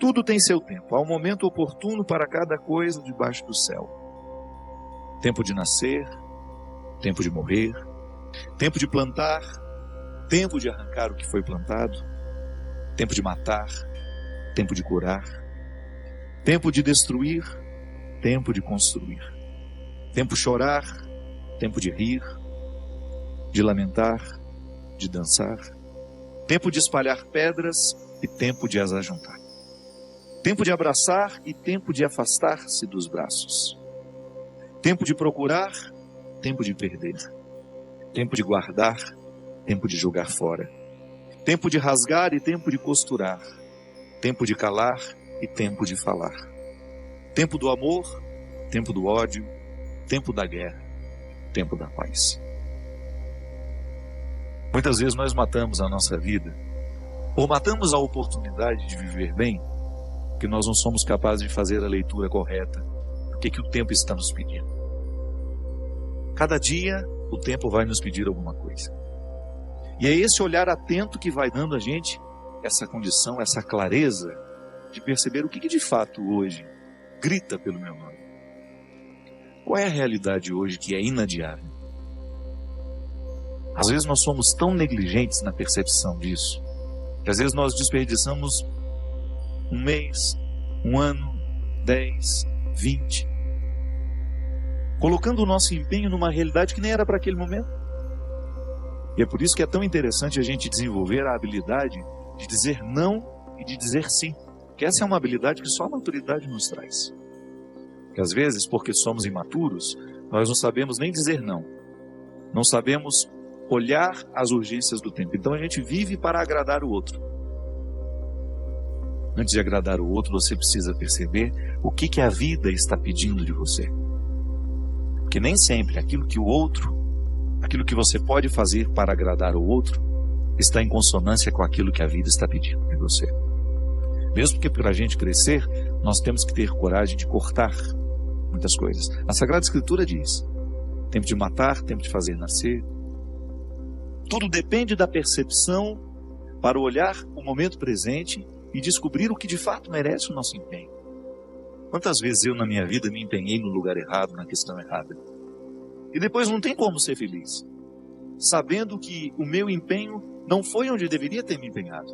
Tudo tem seu tempo. Há um momento oportuno para cada coisa debaixo do céu. Tempo de nascer, tempo de morrer, tempo de plantar, tempo de arrancar o que foi plantado, tempo de matar, tempo de curar, tempo de destruir, tempo de construir, tempo de chorar, tempo de rir, de lamentar, de dançar, tempo de espalhar pedras e tempo de as ajuntar, tempo de abraçar e tempo de afastar-se dos braços, tempo de procurar, tempo de perder, tempo de guardar, tempo de jogar fora, tempo de rasgar e tempo de costurar, tempo de calar e tempo de falar, tempo do amor, tempo do ódio, tempo da guerra, tempo da paz. Muitas vezes nós matamos a nossa vida, ou matamos a oportunidade de viver bem, porque nós não somos capazes de fazer a leitura correta do que o tempo está nos pedindo. Cada dia o tempo vai nos pedir alguma coisa. E é esse olhar atento que vai dando a gente essa condição, essa clareza de perceber o que de fato hoje grita pelo meu nome. Qual é a realidade hoje que é inadiável? Às vezes nós somos tão negligentes na percepção disso, que às vezes nós desperdiçamos um mês, um ano, 10, 20, colocando o nosso empenho numa realidade que nem era para aquele momento. E é por isso que é tão interessante a gente desenvolver a habilidade de dizer não e de dizer sim. Porque essa é uma habilidade que só a maturidade nos traz. Que às vezes, porque somos imaturos, nós não sabemos nem dizer não. Não sabemos olhar as urgências do tempo. Então a gente vive para agradar o outro. Antes de agradar o outro, você precisa perceber o que a vida está pedindo de você. Porque nem sempre aquilo que você pode fazer para agradar o outro, está em consonância com aquilo que a vida está pedindo de você. Mesmo que para a gente crescer, nós temos que ter coragem de cortar muitas coisas. A Sagrada Escritura diz: tempo de matar, tempo de fazer nascer. Tudo depende da percepção para olhar o momento presente e descobrir o que de fato merece o nosso empenho. Quantas vezes eu na minha vida me empenhei no lugar errado, na questão errada? E depois não tem como ser feliz, sabendo que o meu empenho não foi onde eu deveria ter me empenhado.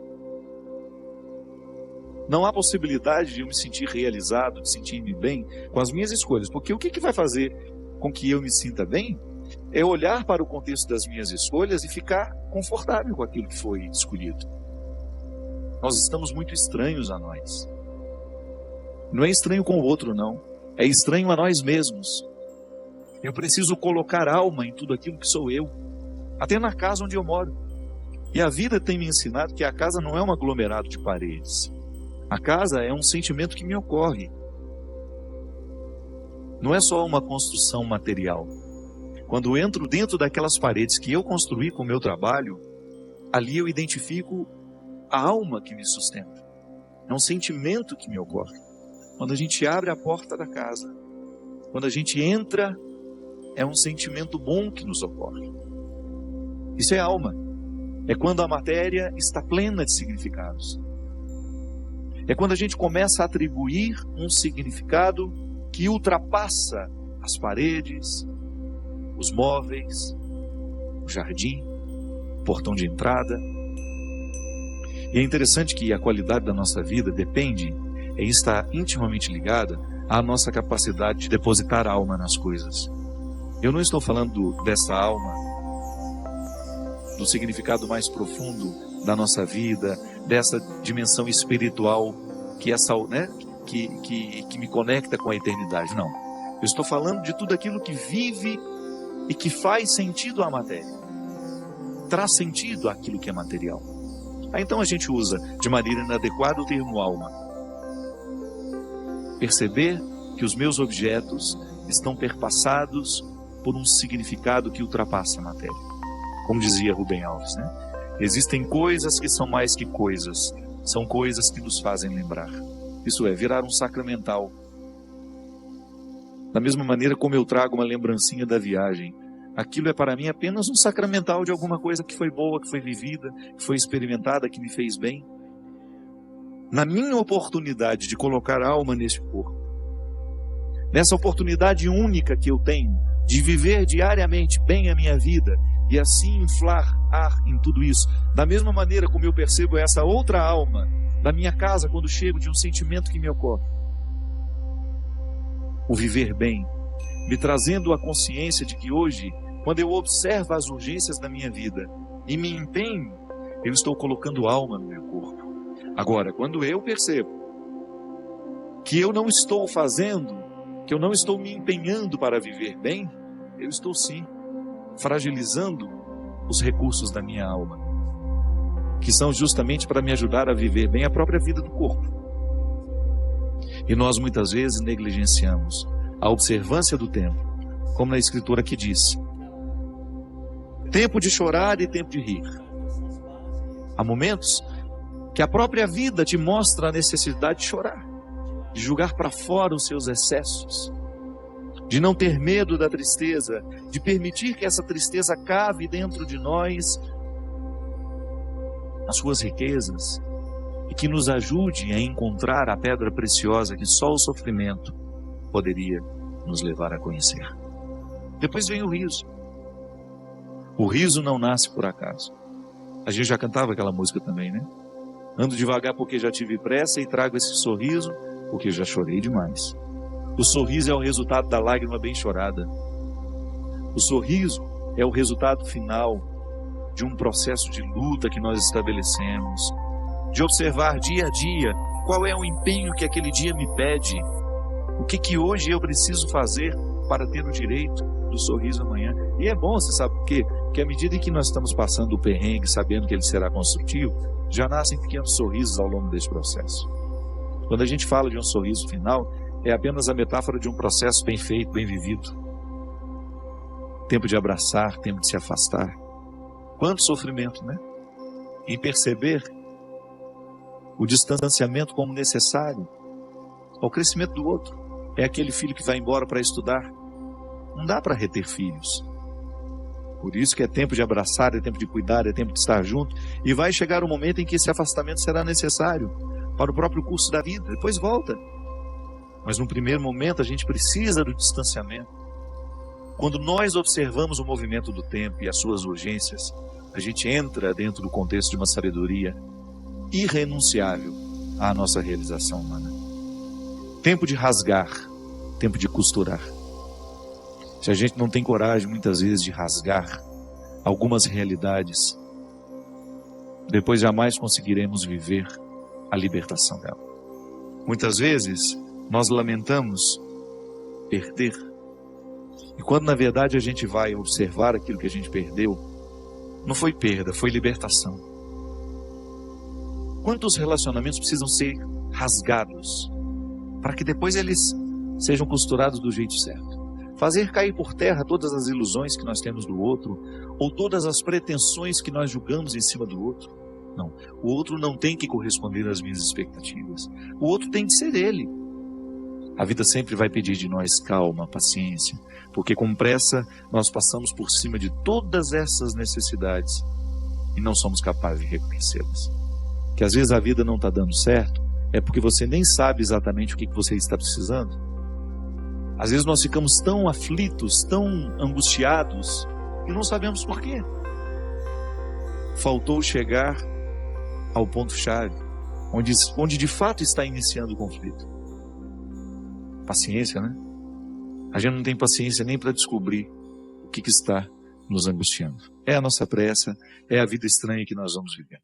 Não há possibilidade de eu me sentir realizado, de sentir-me bem com as minhas escolhas. Porque o que vai fazer com que eu me sinta bem é olhar para o contexto das minhas escolhas e ficar confortável com aquilo que foi escolhido. Nós estamos muito estranhos a nós. Não é estranho com o outro, não. É estranho a nós mesmos. Eu preciso colocar alma em tudo aquilo que sou eu. Até na casa onde eu moro. E a vida tem me ensinado que a casa não é um aglomerado de paredes. A casa é um sentimento que me ocorre. Não é só uma construção material. Quando eu entro dentro daquelas paredes que eu construí com o meu trabalho, ali eu identifico a alma que me sustenta. É um sentimento que me ocorre. Quando a gente abre a porta da casa, quando a gente entra, é um sentimento bom que nos ocorre. Isso é alma. É quando a matéria está plena de significados. É quando a gente começa a atribuir um significado que ultrapassa as paredes, os móveis, o jardim, o portão de entrada. E é interessante que a qualidade da nossa vida depende e está intimamente ligada à nossa capacidade de depositar alma nas coisas. Eu não estou falando dessa alma, do significado mais profundo da nossa vida, dessa dimensão espiritual que me conecta com a eternidade. Não. Eu estou falando de tudo aquilo que vive e que faz sentido à matéria. Traz sentido àquilo que é material. Então a gente usa de maneira inadequada o termo alma. Perceber que os meus objetos estão perpassados por um significado que ultrapassa a matéria. Como dizia Rubem Alves, né? Existem coisas que são mais que coisas. São coisas que nos fazem lembrar. Isso é, virar um sacramental. Da mesma maneira como eu trago uma lembrancinha da viagem. Aquilo é para mim apenas um sacramental de alguma coisa que foi boa, que foi vivida, que foi experimentada, que me fez bem. na minha oportunidade de colocar a alma nesse corpo, nessa oportunidade única que eu tenho de viver diariamente bem a minha vida e assim inflar ar em tudo isso, da mesma maneira como eu percebo essa outra alma da minha casa quando chego de um sentimento que me ocorre, o viver bem, me trazendo a consciência de que hoje, quando eu observo as urgências da minha vida e me empenho, eu estou colocando alma no meu corpo. Agora, quando eu percebo que eu não estou fazendo, que eu não estou me empenhando para viver bem, eu estou sim fragilizando os recursos da minha alma, que são justamente para me ajudar a viver bem a própria vida do corpo. E nós muitas vezes negligenciamos a observância do tempo, como na Escritura que diz: tempo de chorar e tempo de rir. Há momentos que a própria vida te mostra a necessidade de chorar, de jogar para fora os seus excessos, de não ter medo da tristeza, de permitir que essa tristeza cave dentro de nós as suas riquezas e que nos ajude a encontrar a pedra preciosa que só o sofrimento poderia nos levar a conhecer. Depois vem o riso. O riso não nasce por acaso. A gente já cantava aquela música também, né? Ando devagar porque já tive pressa e trago esse sorriso porque já chorei demais. O sorriso é o resultado da lágrima bem chorada. O sorriso é o resultado final de um processo de luta que nós estabelecemos, de observar dia a dia qual é o empenho que aquele dia me pede, o que hoje eu preciso fazer para ter o direito do sorriso amanhã. E é bom, você sabe por quê? Porque à medida em que nós estamos passando o perrengue, sabendo que ele será construtivo, já nascem pequenos sorrisos ao longo desse processo. Quando a gente fala de um sorriso final, é apenas a metáfora de um processo bem feito, bem vivido. Tempo de abraçar, tempo de se afastar. Quanto sofrimento, né? Em perceber o distanciamento como necessário ao crescimento do outro. É aquele filho que vai embora para estudar. Não dá para reter filhos. Por isso que é tempo de abraçar, é tempo de cuidar, é tempo de estar junto. E vai chegar o momento em que esse afastamento será necessário para o próprio curso da vida. Depois volta. Mas no primeiro momento a gente precisa do distanciamento. Quando nós observamos o movimento do tempo e as suas urgências, a gente entra dentro do contexto de uma sabedoria irrenunciável à nossa realização humana. Tempo de rasgar, tempo de costurar. Se a gente não tem coragem, muitas vezes, de rasgar algumas realidades, depois jamais conseguiremos viver a libertação dela. Muitas vezes, nós lamentamos perder. E quando, na verdade, a gente vai observar aquilo que a gente perdeu, não foi perda, foi libertação. Quantos relacionamentos precisam ser rasgados para que depois eles sejam costurados do jeito certo? Fazer cair por terra todas as ilusões que nós temos do outro, ou todas as pretensões que nós julgamos em cima do outro. Não, o outro não tem que corresponder às minhas expectativas. O outro tem que ser ele. A vida sempre vai pedir de nós calma, paciência, porque com pressa nós passamos por cima de todas essas necessidades e não somos capazes de reconhecê-las. Que às vezes a vida não está dando certo, é porque você nem sabe exatamente o que você está precisando. Às vezes nós ficamos tão aflitos, tão angustiados, e não sabemos por quê. Faltou chegar ao ponto-chave, onde de fato está iniciando o conflito. Paciência, né? A gente não tem paciência nem para descobrir o que está nos angustiando. É a nossa pressa, é a vida estranha que nós vamos viver.